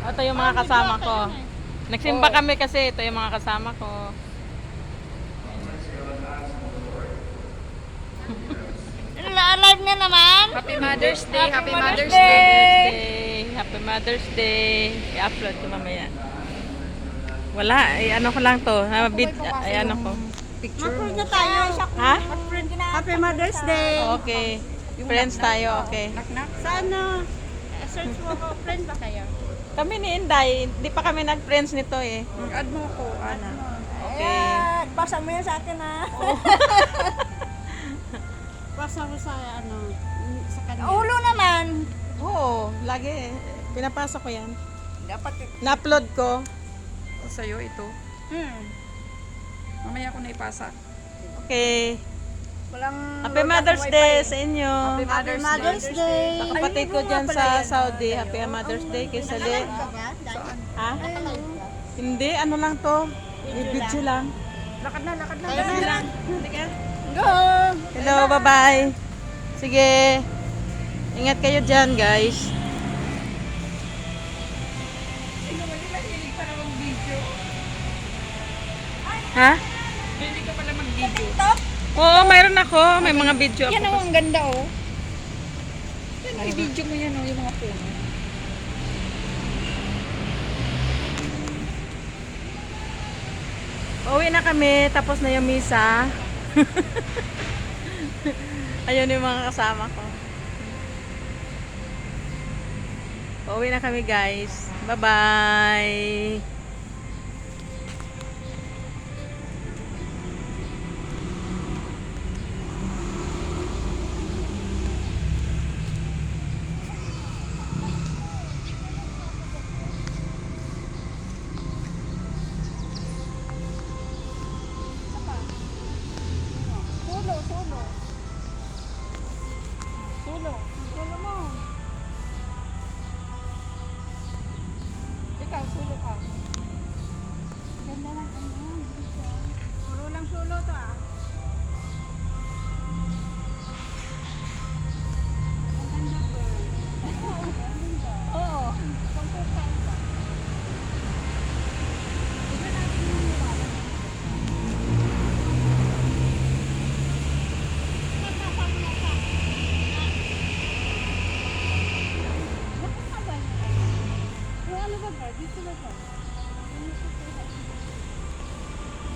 Ito yung mga kasama ko. Nagsimba kami kasi ito yung mga kasama ko. Alive na naman. Happy Mother's Day, Happy Mother's Happy Day. Mother's Day. Happy Mother's Day. I-upload ko mamaya. Wala, ano ko lang to. Ano ko. Picture mo. Na tayo. Ha? Happy Mother's Day. Okay. Friends tayo, okay. Knock-knock. Sa ano? Search mo ko. Friend ba kayo? Kami ni Inday, hindi pa kami nag-friends nito eh. Add mo ko, Ana. Okay. Pasa mo yan sa akin ha. Pasa mo sa ano, sa kanya. Ulo naman. Oo, lagi. Pinapasok ko yan. Dapat. Na-upload ko. Sa'yo ito. Mamaya ko na ipasa. Okay. Walang Happy Mother's Day sa inyo. Happy Mother's Day. Sa kapatid ko dyan sa Saudi, Happy Mother's Day kay Sali. Ha? Hindi, ano lang to. I-video lang. Lakad na. Go. Hello, bye-bye. Sige. Ingat kayo dyan, guys. Ha? Hindi ka pala mag-video. Oo, mayroon ako. May mga video Yan ako. ang ganda oh. Yan, i-video mo yan oh, yung mga puno. Uwi na kami, tapos na yung misa. Ayun yung mga kasama ko. Uwi na kami, guys. Bye-bye. Sulo mo. Ikaw, sulo ka. Ganda lang ano. Puro lang sulo to ah. Oo. Ano ba ba? Dito na to.